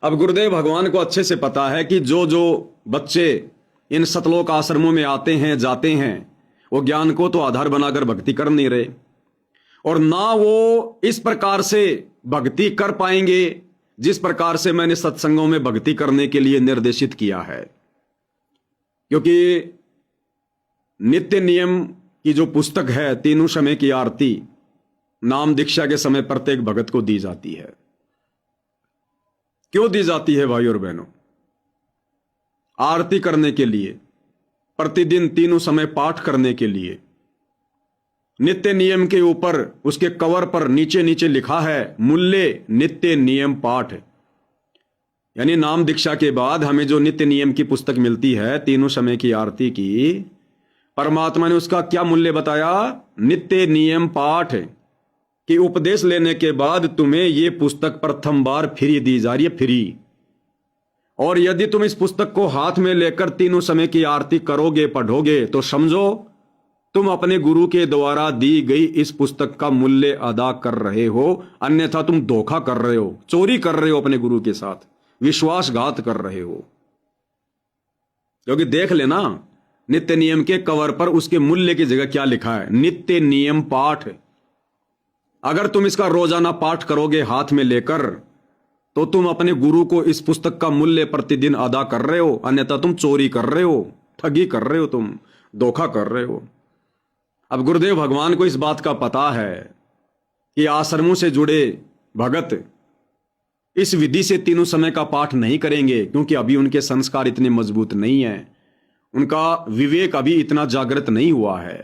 अब गुरुदेव भगवान को अच्छे से पता है कि जो जो बच्चे इन सतलोक आश्रमों में आते हैं जाते हैं वो ज्ञान को तो आधार बनाकर भक्ति कर नहीं रहे, और ना वो इस प्रकार से भक्ति कर पाएंगे जिस प्रकार से मैंने सत्संगों में भक्ति करने के लिए निर्देशित किया है। क्योंकि नित्य नियम की जो पुस्तक है, तीनों समय की आरती नाम दीक्षा के समय प्रत्येक भगत को दी जाती है। क्यों दी जाती है भाई और बहनों? आरती करने के लिए, प्रतिदिन तीनों समय पाठ करने के लिए। नित्य नियम के ऊपर उसके कवर पर नीचे नीचे लिखा है मूल्य नित्य नियम पाठ। यानी नाम दीक्षा के बाद हमें जो नित्य नियम की पुस्तक मिलती है तीनों समय की आरती की, परमात्मा ने उसका क्या मूल्य बताया? नित्य नियम पाठ कि उपदेश लेने के बाद तुम्हें यह पुस्तक प्रथम बार फ्री दी जा रही है, फ्री। और यदि तुम इस पुस्तक को हाथ में लेकर तीनों समय की आरती करोगे, पढ़ोगे, तो समझो तुम अपने गुरु के द्वारा दी गई इस पुस्तक का मूल्य अदा कर रहे हो, अन्यथा तुम धोखा कर रहे हो, चोरी कर रहे हो, अपने गुरु के साथ विश्वासघात कर रहे हो। क्योंकि देख लेना नित्य नियम के कवर पर उसके मूल्य की जगह क्या लिखा है? नित्य नियम पाठ। अगर तुम इसका रोजाना पाठ करोगे हाथ में लेकर, तो तुम अपने गुरु को इस पुस्तक का मूल्य प्रतिदिन अदा कर रहे हो, अन्यथा तुम चोरी कर रहे हो, ठगी कर रहे हो, तुम धोखा कर रहे हो। अब गुरुदेव भगवान को इस बात का पता है कि आश्रमों से जुड़े भगत इस विधि से तीनों समय का पाठ नहीं करेंगे, क्योंकि अभी उनके संस्कार इतने मजबूत नहीं हैं, उनका विवेक अभी इतना जागृत नहीं हुआ है।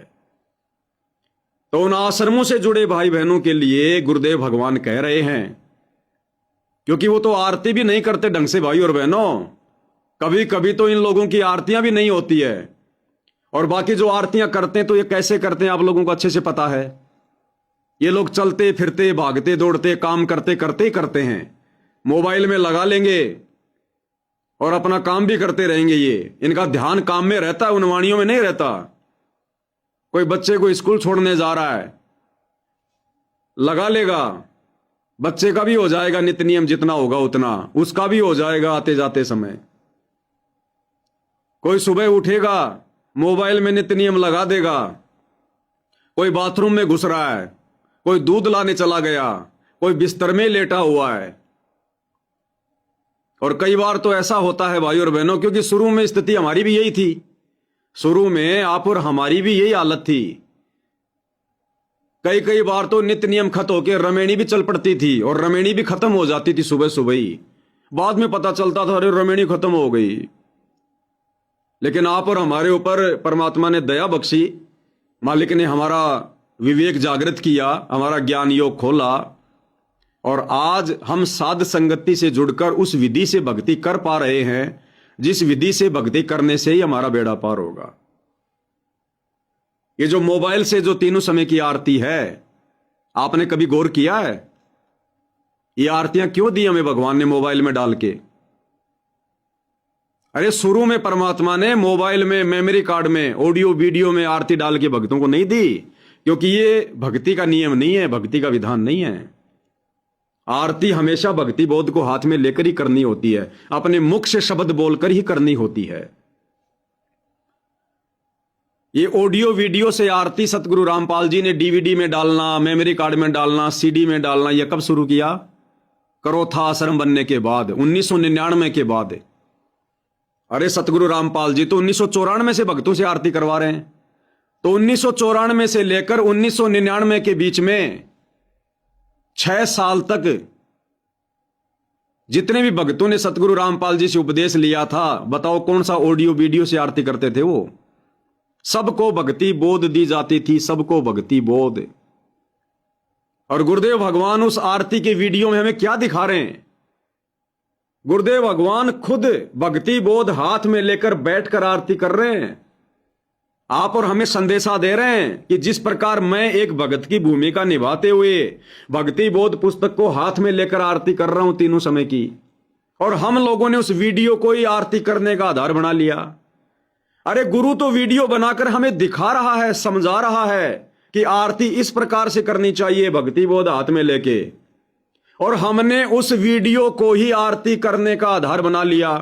तो उन आश्रमों से जुड़े भाई बहनों के लिए गुरुदेव भगवान कह रहे हैं, क्योंकि वो तो आरती भी नहीं करते ढंग से भाई और बहनों। कभी कभी तो इन लोगों की आरतियां भी नहीं होती है, और बाकी जो आरतियां करते हैं तो ये कैसे करते हैं आप लोगों को अच्छे से पता है। ये लोग चलते फिरते भागते दौड़ते काम करते करते ही करते हैं, मोबाइल में लगा लेंगे और अपना काम भी करते रहेंगे। ये इनका ध्यान काम में रहता है, उन वाणियों में नहीं रहता। कोई बच्चे को स्कूल छोड़ने जा रहा है, लगा लेगा, बच्चे का भी हो जाएगा नित्य नियम, जितना होगा उतना उसका भी हो जाएगा आते जाते समय। कोई सुबह उठेगा, मोबाइल में नित्य नियम लगा देगा। कोई बाथरूम में घुस रहा है, कोई दूध लाने चला गया, कोई बिस्तर में लेटा हुआ है। और कई बार तो ऐसा होता है भाई और बहनों, क्योंकि शुरू में स्थिति हमारी भी यही थी, शुरू में आप और हमारी भी यही हालत थी। कई कई बार तो नित्य नियम खत्म होकर रमेणी भी चल पड़ती थी, और रमेणी भी खत्म हो जाती थी सुबह सुबह ही। बाद में पता चलता था अरे रमेणी खत्म हो गई। लेकिन आप और हमारे ऊपर परमात्मा ने दया बख्शी, मालिक ने हमारा विवेक जागृत किया, हमारा ज्ञान योग खोला, और आज हम साध संगति से जुड़कर उस विधि से भक्ति कर पा रहे हैं जिस विधि से भक्ति करने से ही हमारा बेड़ा पार होगा। ये जो मोबाइल से जो तीनों समय की आरती है, आपने कभी गौर किया है ये आरतियां क्यों दी हमें भगवान ने मोबाइल में डाल के? अरे शुरू में परमात्मा ने मोबाइल में मेमोरी कार्ड में ऑडियो वीडियो में आरती डाल के भक्तों को नहीं दी, क्योंकि ये भक्ति का नियम नहीं है, भक्ति का विधान नहीं है। आरती हमेशा भक्ति बोध को हाथ में लेकर ही करनी होती है, अपने मुख से शब्द बोलकर ही करनी होती है। ये ऑडियो वीडियो से आरती सतगुरु रामपाल जी ने डीवीडी में डालना, मेमोरी कार्ड में डालना, सीडी में डालना, यह कब शुरू किया? करोथा आश्रम बनने के बाद, 1999 के बाद। अरे सतगुरु रामपाल जी तो 1994 से भक्तों से आरती करवा रहे हैं। तो 1994 से लेकर 1999 के बीच में 6 साल तक जितने भी भक्तों ने सतगुरु रामपाल जी से उपदेश लिया था, बताओ कौन सा ऑडियो वीडियो से आरती करते थे? वो सबको भक्ति बोध दी जाती थी, सबको भक्ति बोध। और गुरुदेव भगवान उस आरती के वीडियो में हमें क्या दिखा रहे हैं? गुरुदेव भगवान खुद भक्ति बोध हाथ में लेकर बैठकर आरती कर रहे हैं। आप और हमें संदेशा दे रहे हैं कि जिस प्रकार मैं एक भगत की भूमिका निभाते हुए भक्ति बोध पुस्तक को हाथ में लेकर आरती कर रहा हूं तीनों समय की, और हम लोगों ने उस वीडियो को ही आरती करने का आधार बना लिया। अरे गुरु तो वीडियो बनाकर हमें दिखा रहा है, समझा रहा है कि आरती इस प्रकार से करनी चाहिए भक्ति बोध हाथ में लेके, और हमने उस वीडियो को ही आरती करने का आधार बना लिया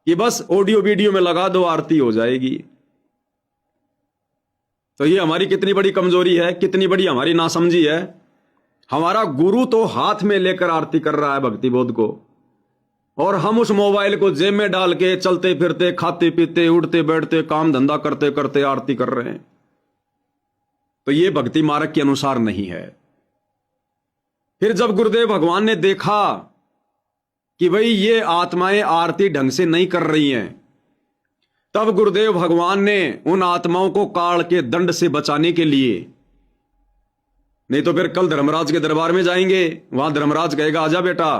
कि बस ऑडियो वीडियो में लगा दो, आरती हो जाएगी। तो ये हमारी कितनी बड़ी कमजोरी है, कितनी बड़ी हमारी नासमझी है। हमारा गुरु तो हाथ में लेकर आरती कर रहा है भक्ति बोध को, और हम उस मोबाइल को जेब में डाल के चलते फिरते, खाते पीते, उठते बैठते, काम धंधा करते करते आरती कर रहे हैं। तो ये भक्ति मार्ग के अनुसार नहीं है। फिर जब गुरुदेव भगवान ने देखा कि भाई ये आत्माएं आरती ढंग से नहीं कर रही हैं, तब गुरुदेव भगवान ने उन आत्माओं को काल के दंड से बचाने के लिए, नहीं तो फिर कल धर्मराज के दरबार में जाएंगे, वहां धर्मराज कहेगा आजा बेटा,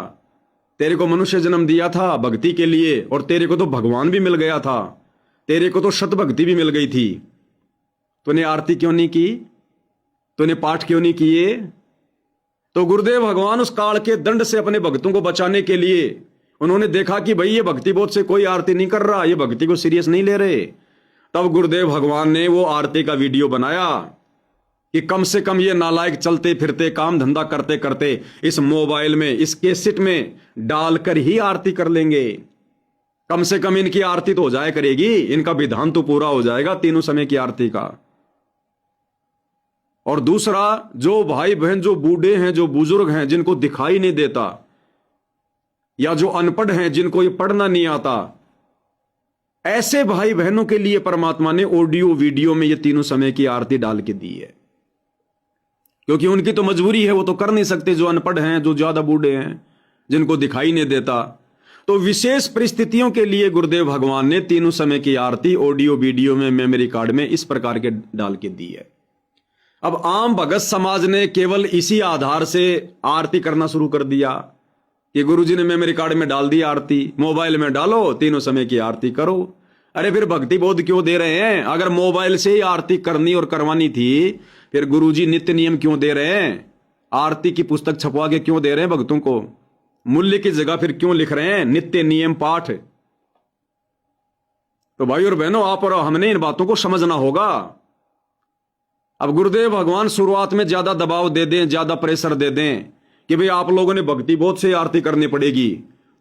तेरे को मनुष्य जन्म दिया था भक्ति के लिए, और तेरे को तो भगवान भी मिल गया था, तेरे को तो शत भक्ति भी मिल गई थी, तूने आरती क्यों नहीं की, तूने पाठ क्यों नहीं किए। तो गुरुदेव भगवान उस काल के दंड से अपने भक्तों को बचाने के लिए उन्होंने देखा कि भाई ये भक्ति बोध से कोई आरती नहीं कर रहा, ये भक्ति को सीरियस नहीं ले रहे। तब गुरुदेव भगवान ने वो आरती का वीडियो बनाया कि कम से कम ये नालायक चलते फिरते, काम धंधा करते करते इस मोबाइल में, इस कैसेट में डालकर ही आरती कर लेंगे। कम से कम इनकी आरती तो हो जाया करेगी, इनका विधान तो पूरा हो जाएगा तीनों समय की आरती का। और दूसरा, जो भाई बहन, जो बूढ़े हैं, जो बुजुर्ग हैं, जिनको दिखाई नहीं देता, या जो अनपढ़ हैं, जिनको ये पढ़ना नहीं आता, ऐसे भाई बहनों के लिए परमात्मा ने ऑडियो वीडियो में ये तीनों समय की आरती डाल के दी है। क्योंकि उनकी तो मजबूरी है, वो तो कर नहीं सकते, जो अनपढ़ हैं, जो ज्यादा बूढ़े हैं, जिनको दिखाई नहीं देता। तो विशेष परिस्थितियों के लिए गुरुदेव भगवान ने तीनों समय की आरती ऑडियो वीडियो में, मेमोरी कार्ड में इस प्रकार के डाल के दी है। अब आम भगत समाज ने केवल इसी आधार से आरती करना शुरू कर दिया कि गुरुजी ने मेमोरी कार्ड में डाल दी आरती, मोबाइल में डालो, तीनों समय की आरती करो। अरे फिर भक्ति बोध क्यों दे रहे हैं? अगर मोबाइल से ही आरती करनी और करवानी थी, फिर गुरुजी नित्य नियम क्यों दे रहे हैं? आरती की पुस्तक छपवा के क्यों दे रहे हैं भक्तों को? मूल्य की जगह फिर क्यों लिख रहे हैं नित्य नियम पाठ? तो भाई और बहनों, आप और हमने इन बातों को समझना होगा। अब गुरुदेव भगवान शुरुआत में ज्यादा दबाव दे दें, ज्यादा प्रेशर दे दें कि भाई आप लोगों ने भक्ति बोध से आरती करनी पड़ेगी,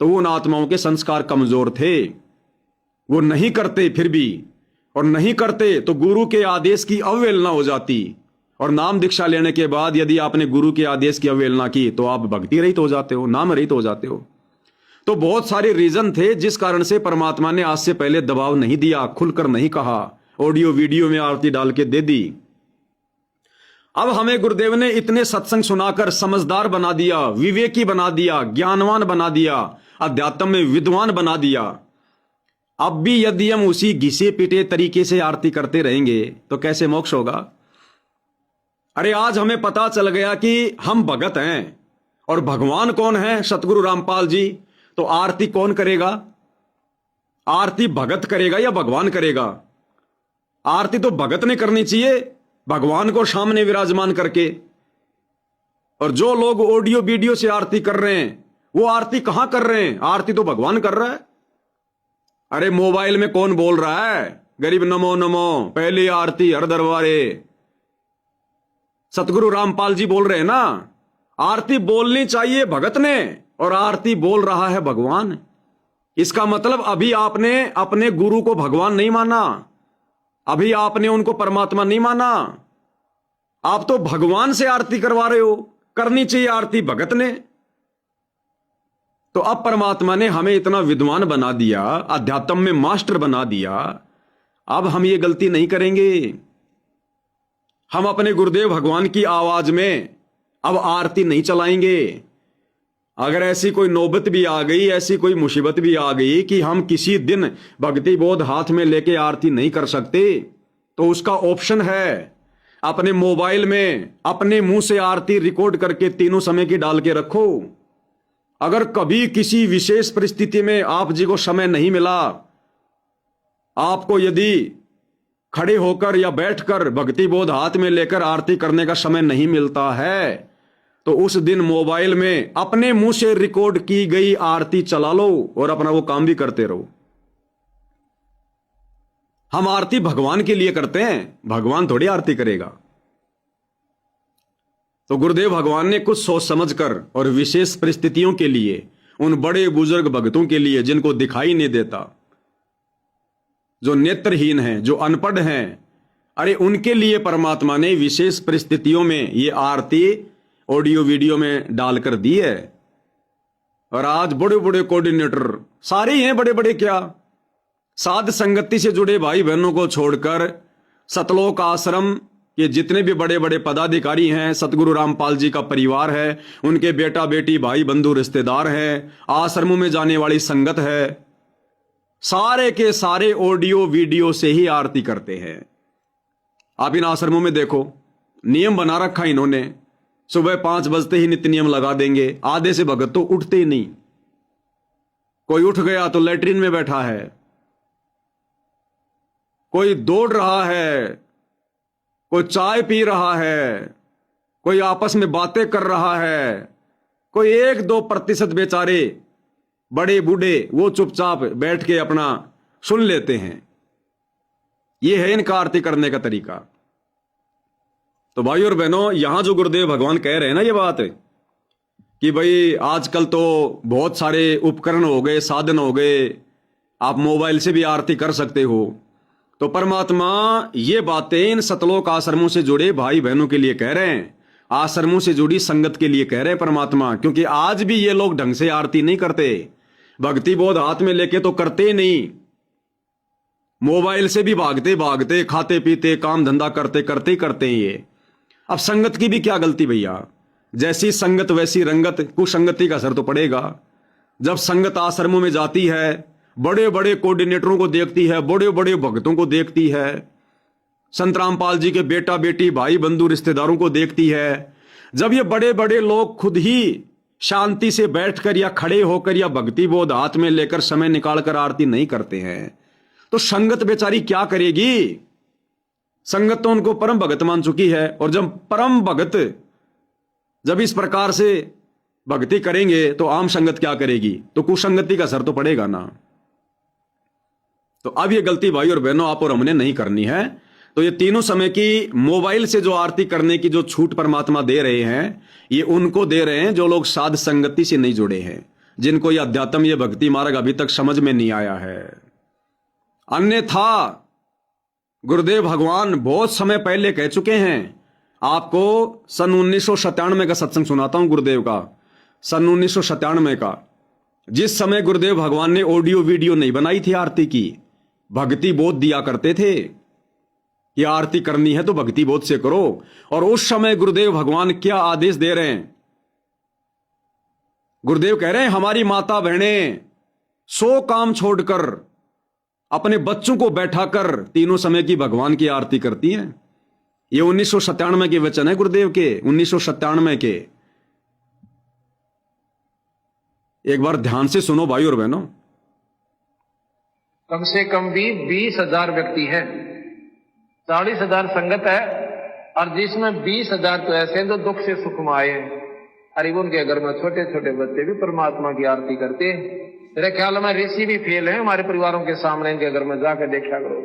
तो वो उन आत्माओं के संस्कार कमजोर थे, वो नहीं करते फिर भी, और नहीं करते तो गुरु के आदेश की अवहेलना हो जाती। और नाम दीक्षा लेने के बाद यदि आपने गुरु के आदेश की अवहेलना की तो आप भक्ति रहित हो जाते हो, नाम रहित हो जाते हो। तो बहुत सारे रीजन थे जिस कारण से परमात्मा ने आज से पहले दबाव नहीं दिया, खुलकर नहीं कहा, ऑडियो वीडियो में आरती डाल के दे दी। अब हमें गुरुदेव ने इतने सत्संग सुनाकर समझदार बना दिया, विवेकी बना दिया, ज्ञानवान बना दिया, अध्यात्म में विद्वान बना दिया। अब भी यदि हम उसी घिसे पिटे तरीके से आरती करते रहेंगे तो कैसे मोक्ष होगा? अरे आज हमें पता चल गया कि हम भगत हैं और भगवान कौन है? सतगुरु रामपाल जी। तो आरती कौन करेगा? आरती भगत करेगा या भगवान करेगा? आरती तो भगत ने करनी चाहिए, भगवान को सामने विराजमान करके। और जो लोग ऑडियो वीडियो से आरती कर रहे हैं, वो आरती कहां कर रहे हैं? आरती तो भगवान कर रहा है। अरे मोबाइल में कौन बोल रहा है? गरीब नमो नमो, पहली आरती हर दरबारे, सतगुरु रामपाल जी बोल रहे हैं ना। आरती बोलनी चाहिए भगत ने, और आरती बोल रहा है भगवान। इसका मतलब अभी आपने अपने गुरु को भगवान नहीं माना, अभी आपने उनको परमात्मा नहीं माना, आप तो भगवान से आरती करवा रहे हो। करनी चाहिए आरती भगत ने। तो अब परमात्मा ने हमें इतना विद्वान बना दिया, अध्यात्म में मास्टर बना दिया, अब हम ये गलती नहीं करेंगे। हम अपने गुरुदेव भगवान की आवाज में अब आरती नहीं चलाएंगे। अगर ऐसी कोई नौबत भी आ गई, ऐसी कोई मुसीबत भी आ गई कि हम किसी दिन भक्ति बोध हाथ में लेके आरती नहीं कर सकते, तो उसका ऑप्शन है अपने मोबाइल में अपने मुंह से आरती रिकॉर्ड करके तीनों समय की डाल के रखो। अगर कभी किसी विशेष परिस्थिति में आप जी को समय नहीं मिला, आपको यदि खड़े होकर या बैठकर भक्ति बोध हाथ में लेकर आरती करने का समय नहीं मिलता है, तो उस दिन मोबाइल में अपने मुंह से रिकॉर्ड की गई आरती चला लो और अपना वो काम भी करते रहो। हम आरती भगवान के लिए करते हैं, भगवान थोड़ी आरती करेगा। तो गुरुदेव भगवान ने कुछ सोच समझकर और विशेष परिस्थितियों के लिए उन बड़े बुजुर्ग भक्तों के लिए जिनको दिखाई नहीं देता, जो नेत्रहीन हैं, जो अनपढ़ हैं, अरे उनके लिए परमात्मा ने विशेष परिस्थितियों में ये आरती ऑडियो वीडियो में डालकर दी है। और आज बड़े बड़े कोऑर्डिनेटर सारे ही हैं, बड़े बड़े क्या, साध संगति से जुड़े भाई बहनों को छोड़कर सतलोक आश्रम के जितने भी बड़े बड़े पदाधिकारी हैं, सतगुरु रामपाल जी का परिवार है, उनके बेटा बेटी भाई बंधु रिश्तेदार हैं, आश्रमों में जाने वाली संगत है, सारे के सारे ऑडियो वीडियो से ही आरती करते हैं। आप इन आश्रमों में देखो, नियम बना रखा इन्होंने, सुबह 5 बजते ही नित्य नियम लगा देंगे। आधे से भगत तो उठते ही नहीं, कोई उठ गया तो लैट्रिन में बैठा है, कोई दौड़ रहा है, कोई चाय पी रहा है, कोई आपस में बातें कर रहा है, कोई 1-2% बेचारे बड़े बूढ़े वो चुपचाप बैठ के अपना सुन लेते हैं। ये है इनका आरती करने का तरीका। तो भाई और बहनों, यहां जो गुरुदेव भगवान कह रहे हैं ना ये बात कि भाई आजकल तो बहुत सारे उपकरण हो गए, साधन हो गए, आप मोबाइल से भी आरती कर सकते हो। तो परमात्मा ये बातें इन सतलोक आश्रमों से जुड़े भाई बहनों के लिए कह रहे हैं, आश्रमों से जुड़ी संगत के लिए कह रहे हैं परमात्मा, क्योंकि आज भी ये लोग ढंग से आरती नहीं करते, भक्ति बोध हाथ में लेके तो करते ही नहीं, मोबाइल से भी भागते भागते, खाते पीते, काम धंधा करते करते ही करते हैं ये। अब संगत की भी क्या गलती भैया, जैसी संगत वैसी रंगत, कुसंगति का असर तो पड़ेगा। जब संगत आश्रमों में जाती है, बड़े बड़े कोऑर्डिनेटरों को देखती है, बड़े बड़े भक्तों को देखती है, संत रामपाल जी के बेटा बेटी भाई बंधु रिश्तेदारों को देखती है, जब ये बड़े बड़े लोग खुद ही शांति से बैठकर या खड़े होकर या भक्ति बोध हाथ में लेकर समय निकालकर आरती नहीं करते हैं, तो संगत बेचारी क्या करेगी। संगत तो उनको परम भगत मान चुकी है, और जब परम भगत जब इस प्रकार से भक्ति करेंगे तो आम संगत क्या करेगी, तो कुसंगति का असर तो पड़ेगा ना। तो अब ये गलती भाई और बहनों आप और हमने नहीं करनी है। तो ये तीनों समय की मोबाइल से जो आरती करने की जो छूट परमात्मा दे रहे हैं, ये उनको दे रहे हैं जो लोग साध संगति से नहीं जुड़े हैं, जिनको ये अध्यात्म, ये भक्ति मार्ग अभी तक समझ में नहीं आया है। अन्यथा गुरुदेव भगवान बहुत समय पहले कह चुके हैं। आपको सन 1997 का सत्संग सुनाता हूं गुरुदेव का, सन 1997 का, जिस समय गुरुदेव भगवान ने ऑडियो वीडियो नहीं बनाई थी आरती की, भक्ति बोध दिया करते थे, ये आरती करनी है तो भक्ति बोध से करो। और उस समय गुरुदेव भगवान क्या आदेश दे रहे हैं, गुरुदेव कह रहे हैं हमारी माता बहनें 100 काम छोड़कर अपने बच्चों को बैठाकर तीनों समय की भगवान की आरती करती हैं। ये 1997 के वचन है गुरुदेव के, 1997 के। एक बार ध्यान से सुनो भाई और बहनों। कम से कम भी 20,000 व्यक्ति है, 40,000 संगत है, और जिसमें 20,000 तो ऐसे हैं जो दुख से सुख में आए हैं। अरे उनके घर में छोटे छोटे बच्चे भी परमात्मा की आरती करते हैं। मेरे ख्याल में ऋषि भी फेल है हमारे परिवारों के सामने, इनके घर में जाकर देखा करो।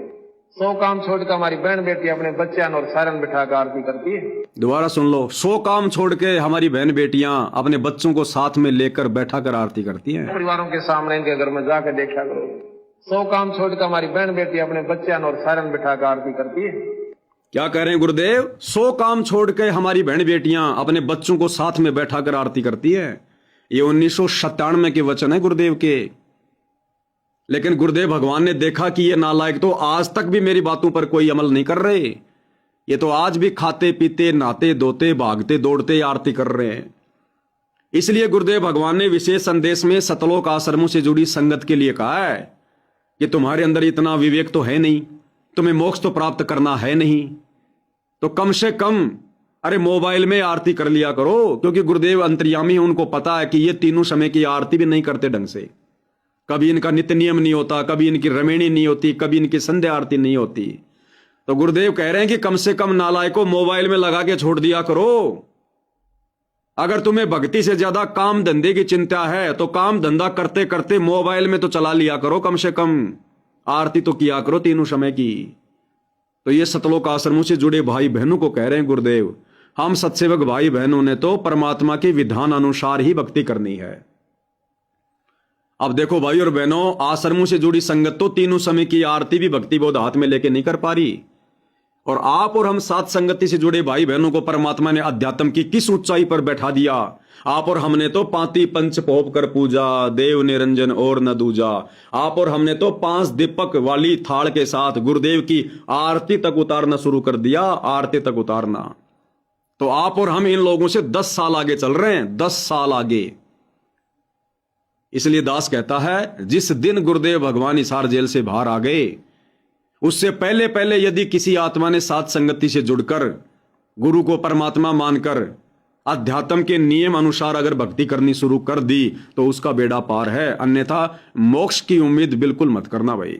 100 काम छोड़कर हमारी बहन बेटी अपने बच्चों और सारन बिठाकर आरती करती है। दोबारा सुन लो, 100 काम छोड़ के हमारी बहन बेटियां अपने बच्चों को साथ में लेकर बैठा कर आरती करती हैं। परिवारों के सामने इनके घर में जाकर देखा करो। 100 काम छोड़कर हमारी बहन बेटी अपने बच्चों और सारन बिठाकर आरती करती है। क्या कह रहे हैं गुरुदेव, 100 काम छोड़ के हमारी बहन बेटियां अपने बच्चों को साथ में बैठाकर आरती करती है। ये 1997 के वचन है गुरुदेव के। लेकिन गुरुदेव भगवान ने देखा कि ये नालायक तो आज तक भी मेरी बातों पर कोई अमल नहीं कर रहे, ये तो आज भी खाते पीते नहाते धोते भागते दौड़ते आरती कर रहे हैं। इसलिए गुरुदेव भगवान ने विशेष संदेश में सतलोक आश्रमों से जुड़ी संगत के लिए कहा है कि तुम्हारे अंदर इतना विवेक तो है नहीं, तुम्हें मोक्ष तो प्राप्त करना है नहीं, तो कम से कम अरे मोबाइल में आरती कर लिया करो। क्योंकि गुरुदेव अंतर्यामी है, उनको पता है कि ये तीनों समय की आरती भी नहीं करते ढंग से। कभी इनका नित्य नियम नहीं होता, कभी इनकी रमेणी नहीं होती, कभी इनकी संध्या आरती नहीं होती। तो गुरुदेव कह रहे हैं कि कम से कम नालायकों मोबाइल में लगा के छोड़ दिया करो। अगर तुम्हें भक्ति से ज्यादा काम धंधे की चिंता है तो काम धंधा करते करते मोबाइल में तो चला लिया करो, कम से कम आरती तो किया करो तीनों समय की। तो ये सतलोक आश्रमों से जुड़े भाई बहनों को कह रहे हैं गुरुदेव, हम सत्सेवक भाई बहनों ने तो परमात्मा के विधान अनुसार ही भक्ति करनी है। अब देखो भाई और बहनों, आश्रमों से जुड़ी संगत तो तीनों समय की आरती भी भक्ति बोध हाथ में लेके नहीं कर पा रही, और आप और हम सात संगति से जुड़े भाई बहनों को परमात्मा ने अध्यात्म की किस ऊंचाई पर बैठा दिया। आप और हमने तो पांति पंच पोप कर पूजा, देव निरंजन और न दूजा। आप और हमने तो 5 दीपक वाली थाल के साथ गुरुदेव की आरती तक उतारना शुरू कर दिया, आरती तक उतारना। तो आप और हम इन लोगों से 10 साल आगे चल रहे हैं, 10 साल आगे। इसलिए दास कहता है, जिस दिन गुरुदेव भगवान हिसार जेल से बाहर आ गए, उससे पहले पहले यदि किसी आत्मा ने सात संगति से जुड़कर गुरु को परमात्मा मानकर अध्यात्म के नियम अनुसार अगर भक्ति करनी शुरू कर दी तो उसका बेड़ा पार है, अन्यथा मोक्ष की उम्मीद बिल्कुल मत करना भाई।